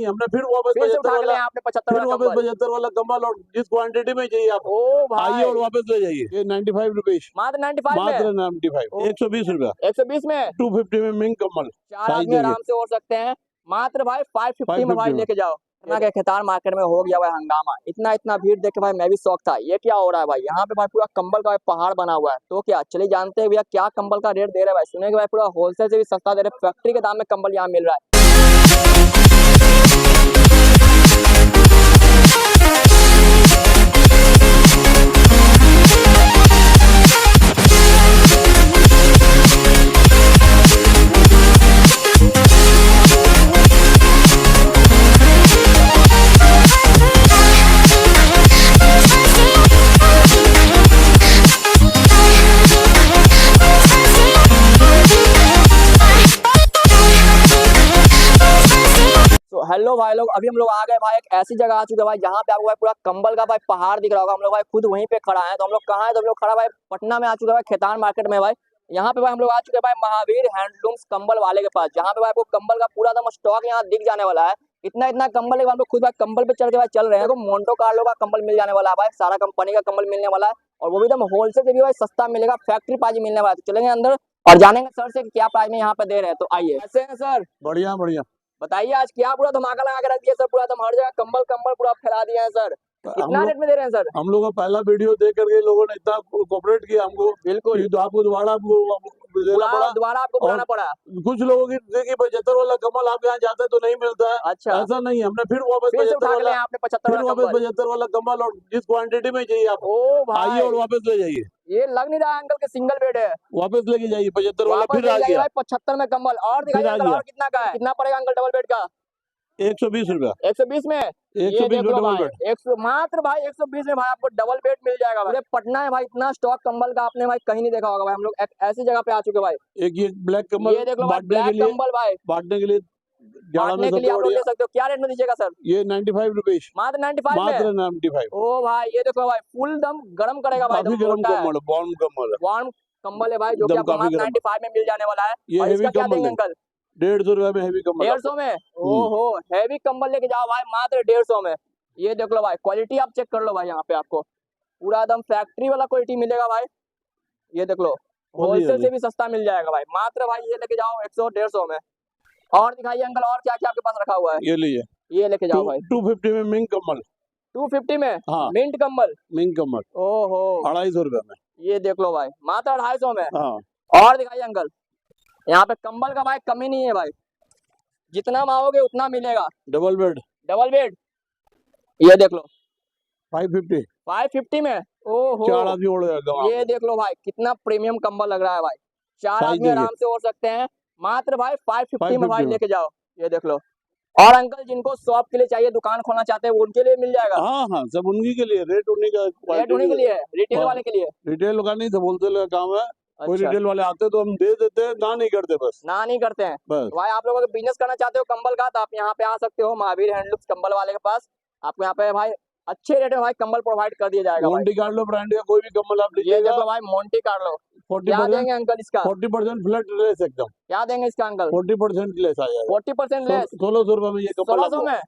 नहीं, हमने फिर वापस फिर से 75 उठा के ले वाला, आपने 75 फिर वाला वापस कंबल। 75 वाला कंबल, और जिस क्वांटिटी में चाहिए आपको ओ आइए भाई और वापस ले जाइए। ये 95 रुपीज, मात्र 95 में, मात्र 95, 120 रुपया, 120 में 250 में मिंग कंबल, 4 साइज आदमी देखिए आराम से ओढ़ सकते हैं। मात्र भाई 550 में भाई 550 में। लेके जाओ। इतना के खेतार मार्केट में हो गया भाई हंगामा, इतना इतना भीड़ देख के भाई मैं भी शौक था, ये क्या हो रहा है भाई। यहाँ पे भाई पूरा कंबल का पहाड़ बना हुआ है। तो क्या चलिए जानते हैं भैया क्या कंबल का रेट दे रहे हैं भाई। सुने कि भाई पूरा होलसेल से भी सस्ता दे रहे हैं, फैक्ट्री के दाम में कंबल यहाँ मिल रहा है। हेलो भाई लोग, अभी हम लोग आ गए भाई एक ऐसी जगह आ चुके हैं भाई जहाँ पे आपको भाई पूरा कंबल का भाई पहाड़ दिख रहा होगा। हम लोग भाई खुद वहीं पे खड़ा है। तो हम लोग कहाँ है, तो हम लोग खड़ा भाई पटना में आ चुके हैं भाई, खेतान मार्केट में भाई। यहाँ पे भाई हम लोग आ चुके हैं भाई महावीर हैंडलूम्स कंबल वाले के पास, जहाँ पे भाई आपको कंबल का पूरा दम स्टॉक यहाँ दिख जाने वाला है। इतना इतना कंबल है, हम लोग खुद भाई कंबल पे चढ़ के भाई चल रहे हैं। देखो मोन्टो कार्लो का कंबल मिल जाने वाला है भाई, सारा कंपनी का कंबल मिलने वाला है, और वो भी एकदम होलसेल से भी भाई सस्ता मिलेगा, फैक्ट्री प्राइस मिलने वाला है। तो चलेंगे अंदर और जानेंगे सर से क्या प्राइस में यहाँ पे दे रहे हैं। तो आइए। कैसे हैं सर? बढ़िया बढ़िया। बताइए आज क्या पूरा धमाका लगा के रख दिया सर, पूरा एकदम हर जगह कंबल कंबल पूरा फैला दिया है सर। कितना रेट में दे रहे हैं सर? हम लोग का पहला वीडियो देख करके लोगों ने इतना कोऑपरेट किया हमको, बिल्कुल तो आपको दोबारा देना पड़ा। दोबारा आपको बुलाना पड़ा। कुछ लोगों की देखिए 75 वाला कमल आपके यहाँ जाते तो नहीं मिलता है, अच्छा ऐसा नहीं, हमने फिर वापस फिर से 75 उठा के ले वाला, आपने 75 फिर वाला वापस कंबल। 75 वाला कमल, और जिस क्वांटिटी में चाहिए आपको ओ आइए भाई और वापस ले जाइए। ये लग नहीं रहा अंकल के सिंगल बेड है। वापस लेके जाइए 75 वाला, वापस फिर आ ले जाइए गया, भाई 75 में कंबल। और दिखाइए फिर आ अंकल गया और कितना का है, कितना पड़ेगा अंकल डबल बेड का? 120 रुपया, 120 में। ये 120 देख में लो डबल भाई बेड। 100 मात्र भाई 120 में भाई आपको डबल बेड मिल जाएगा भाई। पटना है भाई, इतना स्टॉक कंबल का आपने भाई कहीं नहीं देखा होगा भाई। हम लोग एक ऐसी जगह पे आ चुके भाई। एक ये ब्लैक कमल ये देख लो भाई बांटने के ब्लैक लिए, कंबल भाई, बांटने के लिए जाड़ा में बांटने के लिए सबसे आप लोग बढ़िया। ले सकते हो। क्या रेट में दीजिएगा सर? ये 95 रुपीज, मात्र 95 में। मात्र 95। ओ भाई ये देखो भाई फुल दम गरम करेगा भाई, काफी एकदम गर्म मोटा है, कमल है, वार्म कमल है, वार्म कंबल है भाई, जो कि एकदम आपको काफी मात्र गर्म। 95 में मिल जाने वाला है। ये और हेवी इसका क्या कम्बल देंगे है, अंकल? 150 रुपए में हेवी कम्बल। 150 में? ओहो हैवी कंबल लेके जाओ भाई मात्र 150 में। ये देख लो भाई क्वालिटी आप चेक कर लो भाई, यहाँ पे आपको पूरा एकदम फैक्ट्री वाला क्वालिटी मिलेगा भाई। ये देख लो होलसेल से भी सस्ता मिल जाएगा भाई, मात्र भाई ये लेके जाओ 100 150 में। और दिखाइए अंकल और क्या क्या आपके पास रखा हुआ है। ये लीजिए, ये लेके जाओ भाई 250 में मिंग कम्बल, 250 में। हाँ मिंट कंबल, मिंग कम्बल ओहो 250 रुपए में। ये देख लो भाई मात्र 250 में। हाँ और दिखाइए अंकल, यहाँ पे कंबल का भाई कमी नहीं है भाई, जितना मांगोगे उतना मिलेगा। डबल बेड, डबल बेड ये देख लो 550, 550 में। ओहो 4 आदमी ओढ़ जाएगा। ये देख लो भाई कितना प्रीमियम कंबल लग रहा है भाई, 4 साइज आदमी देखिए। आराम से ओढ़ सकते हैं, मात्र भाई 550 में भाई 550 में। लेके जाओ। ये देख लो। और अंकल जिनको शॉप के लिए चाहिए, दुकान खोलना चाहते हैं, वो उनके लिए मिल जाएगा। हाँ हाँ, सब उन्हीं के लिए, रेट उन्हीं का, रेट उन्हीं के लिए, रिटेल हाँ। वाले के लिए। रिटेल का नहीं, सब होलसेल का काम है। कोई अच्छा रिटेल वाले आते तो हम दे देते हैं, ना नहीं करते बस। ना नहीं करते हैं। बस भाई आप लोग अगर बिजनेस करना चाहते हो कंबल का, तो आप यहाँ पे आ सकते हो महावीर हैंडलूम्स कंबल वाले के पास। आपको यहाँ पे भाई अच्छे रेट में भाई कंबल प्रोवाइड कर दिया जाएगा भाई। मोंटी कार्लो ब्रांड का कोई भी कम्बल आप ये लीजिएगा, देखो भाई मोंटी कार्लो। क्या 40% देंगे अंकल इसका? 40% फ्लैट लेस, एकदम क्या देंगे इसका अंकल? 40% लेस आ जाएगा, 40% लेस 1600 रुपए में ये कम्बल 1600 में।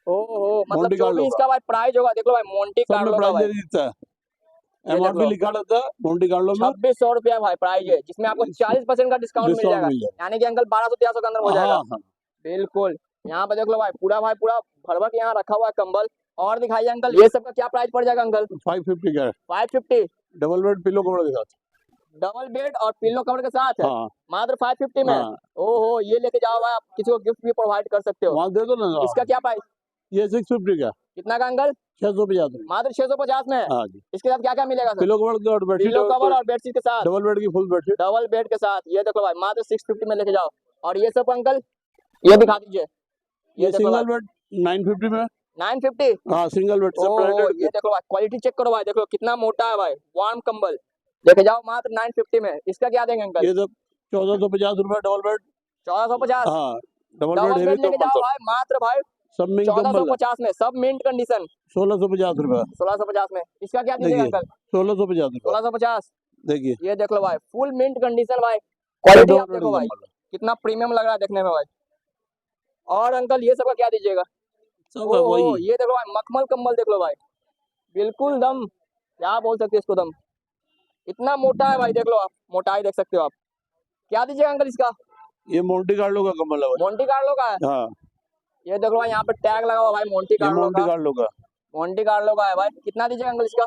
ओहो मतलब मोंटी जो कार्लो भी इसका भाई प्राइस होगा, देख लो भाई मोंटी सब में कार्लो का प्राइस भाई दे देता है, ये देख एमआरपी लो लिखा रहता है मोंटी कार्लो में। 2600 रुपया भाई प्राइस है, जिसमें आपको 40% का डिस्काउंट मिल डिस्काउंट जाएगा, मिल जाएगा। यानी कि अंकल 1200-1300 के अंदर हो जाएगा। हाँ हाँ, बिल्कुल। यहाँ पे देख लो भाई पूरा भर भर के यहाँ रखा हुआ है कंबल। और दिखाइए अंकल ये सब का क्या प्राइस पड़ जाएगा अंकल? 550 का है, 550 डबल बेड पिलो कवर के साथ। डबल बेड और पिल्लो कवर के साथ है, हाँ मात्र 550 में। हाँ, ओहो ये लेके जाओ भाई, आप किसी को गिफ्ट भी प्रोवाइड कर सकते हो। वहाँ दे दो ना। इसका क्या प्राइस? ये 650 का, कितना का अंकल? 650 में। मात्र 650 में। हाँ जी, इसके साथ क्या क्या मिलेगा सर? पिलो कवर और बेडशीट, पिल्लो कवर और बेडशीट के साथ, डबल बेड की फुल बेडशीट, डबल बेड के साथ। ये देखो भाई मात्र 650 में लेके जाओ। और ये सब अंकल ये दिखा दीजिए। ये सिंगल बेड 950 में। 950। हाँ सिंगल बेड सब ओह ब्रांडेड। ये देखो भाई क्वालिटी चेक करो भाई, देखो कितना मोटा है भाई, वार्म कंबल लेके जाओ मात्र 950 में। इसका क्या देंगे अंकल? ये सब 1450 रुपए डबल बेड। 1450। हाँ double double bed bed heavy लेके कम्बल जाओ सब, भाई मात्र भाई सब मिंग कम्बल 1450 में, सब मिंट कंडीशन। 1650 रुपए। 1650 में। इसका क्या दीजिएगा देखिए अंकल? 1650 रुपए। 1650। देखिए ये देख लो भाई फुल मिंट कंडीशन भाई, क्वालिटी आप डबल बेड देखो भाई कम्बल। कितना प्रीमियम लग रहा है देखने में भाई। और अंकल ये सबका क्या दीजिएगा? सब है ओहो, वही। ये देखो भाई मखमल कंबल देख लो भाई, बिल्कुल दम, क्या बोल सकते हैं इसको, दम इतना मोटा है भाई, देख लो आप, मोटाई देख सकते हो आप। क्या दीजिएगा अंकल इसका? ये मोंटी कार्लो का कमल है भाई। मोंटी कार्लो का है। हाँ, ये देख लो भाई, यहाँ पे टैग लगा हुआ भाई मोंटी ये कार्लो मोंटी का। कार्लो का। मोंटी कार्लो का है भाई, कितना दीजिएगा अंकल इसका?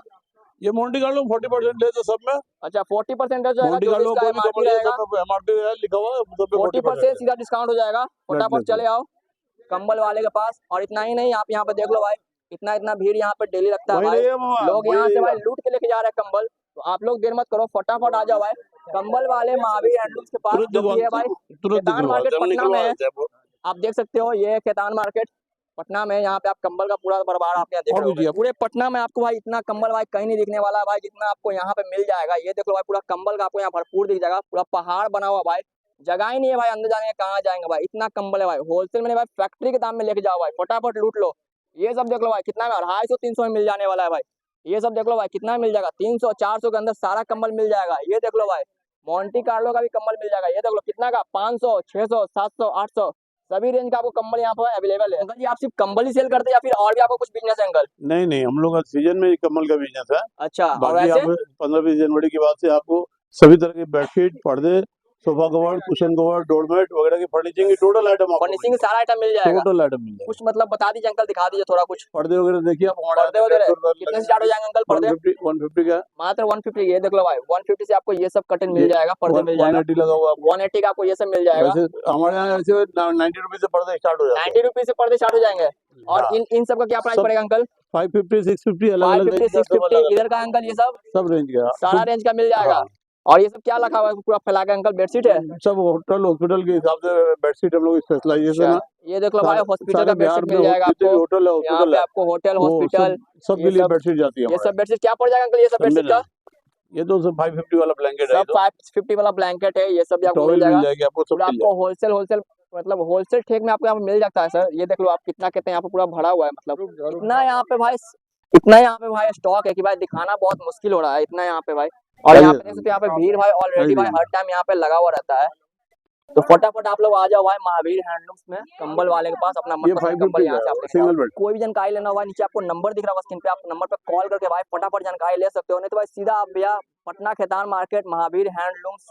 ये मोंटी कार्लो 40% ले तो सब में। अच्छा 40% हो जाएगा, मोंटी जो भी कार्लो इसका कोई भी एमआरपी कमल है रहेगा सब में एमआरपी लिखा हुआ है, सब पे 40% 40% सीधा डिस्काउंट हो जाएगा। फटाफट है। चले आओ कंबल वाले के पास। और इतना ही नहीं, आप यहाँ पे देख लो भाई, इतना इतना भीड़ यहाँ पे डेली लगता है वही भाई, नहीं है मामा, लोग वही यहाँ से नहीं भाई है। लूट के लेके जा रहे हैं कंबल। तो आप लोग देर मत करो, फटाफट आ जाओ भाई कंबल वाले महावीर हैंडलूम्स के पास, तुरंत जो कि है दिखवा, भाई तुरंत खेतान दिखवा मार्केट देते, हम पटना में निकलवा है। देते हैं। आप देख सकते हो, ये है खेतान मार्केट पटना में। यहाँ पे आप कंबल का पूरा बरबार आप यहाँ देख और रहे भी हो। पूरे पटना में आपको भाई इतना कंबल भाई कहीं नहीं दिखने वाला है भाई, जितना आपको यहाँ पे मिल जाएगा। ये देख लो भाई, पूरा कंबल का आपको यहाँ भरपूर दिख जाएगा, पूरा पहाड़ बना हुआ भाई, जगह ही नहीं है भाई अंदर जाने का, कहाँ जाएंगे भाई, इतना कंबल है भाई। होलसेल में नहीं भाई, फैक्ट्री के दाम में लेके जाओ भाई, फटाफट लूट लो। ये सब देख लो भाई, कितना में 250-300 में मिल जाने वाला है भाई। ये सब देख लो भाई, कितना मिल जाएगा, 300-400 के अंदर सारा कंबल मिल जाएगा। ये देख लो भाई, मोंटी कार्लो का भी कंबल मिल जाएगा। ये देख लो कितना का, 500, 600, 700, 800, सभी रेंज का आपको कंबल यहाँ पर अवेलेबल है। अंकल जी, आप सिर्फ कंबल ही सेल करते हैं या फिर और भी आपको कुछ बिजनेस है अंकल? नहीं नहीं, हम लोग का सीजन में कमल का बिजनेस है। अच्छा, और बाकी ऐसे आप 15-20 जनवरी के बाद से आपको सभी तरह की बेडशीट, पर्दे, sofa cover, cushion cover, doormat वगैरह की फर्निशिंग की टोटल आइटम आपको फर्निशिंग सारा आइटम मिल जाएगा। टोटल आइटम मिल जाएगा। कुछ मतलब बता दीजिए अंकल, दिखा दीजिए थोड़ा कुछ। पर्दे वगैरह देखिए आप, हमारे पर्दे वगैरह कितने से स्टार्ट हो जाएंगे अंकल पर्दे? 150 का। मात्र 150। ये देख लो भाई, 150 से आपको ये सब कर्टन मिल जाएगा, पर्दे मिल जाएगा। 180 लगा हुआ आपको। 180 का आपको ये सब मिल जाएगा। वैसे हमारे यहाँ ऐसे 90 रुपीज से पर्दे स्टार्ट हो जाते 90 रुपीज से पर्दे स्टार्ट हो जाएंगे। और हाँ। इन सब का क्या प्राइस सब पड़ेगा अंकल? 550, 650 अलग अलग 550, 650 इधर का अंकल, ये सब रेंज का सारा रेंज का मिल जाएगा। हाँ। और ये सब क्या रखा हुआ है पूरा फैला के अंकल? बेडशीट है। सब होटल हॉस्पिटल के हिसाब से बेडशीट हम लोग स्पेशलाइजेशन है। अच्छा, ये देख लो भाई, हॉस्पिटल सारे का बिहार बेडशीट में मिल जाएगा जितने भी आपको। होटल है यहाँ हॉस्पिटल पे है आपको होटल, वो हॉस्पिटल, सब ये के लिए सब बेडशीट जाती है ये हमारे सब बेडशीट क्या पड़ जाएगा अंकल, ये सब बेडशीट का? ये तो सब 550 वाला ब्लैंकेट है। सब 550 वाला ब्लैंकेट है, ये सब भी आपको मिल टॉवेल जाएगा। मिल जाएगी आपको, सब पूरा मिल आपको होलसेल होलसेल मतलब होलसेल ठेक में आपको यहाँ पे मिल जाता है सर। ये देख लो आप, कितना कहते हैं यहाँ पे पूरा भरा हुआ है, मतलब इतना यहाँ पे भाई, इतना यहाँ पे भाई स्टॉक है कि भाई दिखाना बहुत मुश्किल हो रहा है, इतना यहाँ पे भाई। और यहाँ पे देख सकते हो, यहाँ पे भीड़ भाई ऑलरेडी भाई हर टाइम यहाँ पे लगा हुआ रहता है। तो फटाफट आप लोग आ जाओ भाई महावीर हैंडलूम्स में, कंबल वाले के पास, अपना ये मनपसंद कंबल 550 यहाँ से आप का लेके सिंगल जाओ। बेड। कोई भी जानकारी लेना होगा, नीचे आपको नंबर दिख रहा होगा स्क्रीन पे, आप नंबर पे कॉल करके भाई फटाफट जानकारी ले सकते हो। नहीं तो भाई सीधा आप भैया पटना खेतान मार्केट महावीर हैंडलूम्स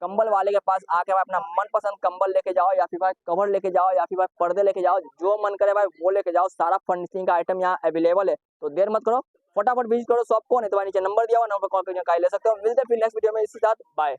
कंबल वाले के पास आके भाई अपना मनपसंद कंबल लेके जाओ, या फिर भाई कवर लेके जाओ, या फिर भाई पर्दे लेके जाओ, जो मन करे भाई वो लेके जाओ। सारा फर्निशिंग का आइटम यहाँ अवेलेबल है। तो देर मत करो, फटाफट विजिट करो शॉप को। नहीं तो भाई नीचे नंबर दिया हुआ, नंबर पर कॉल करके जानकारी ले सकते हो। मिलते हैं फिर नेक्स्ट वीडियो में इसी साथ, बाय।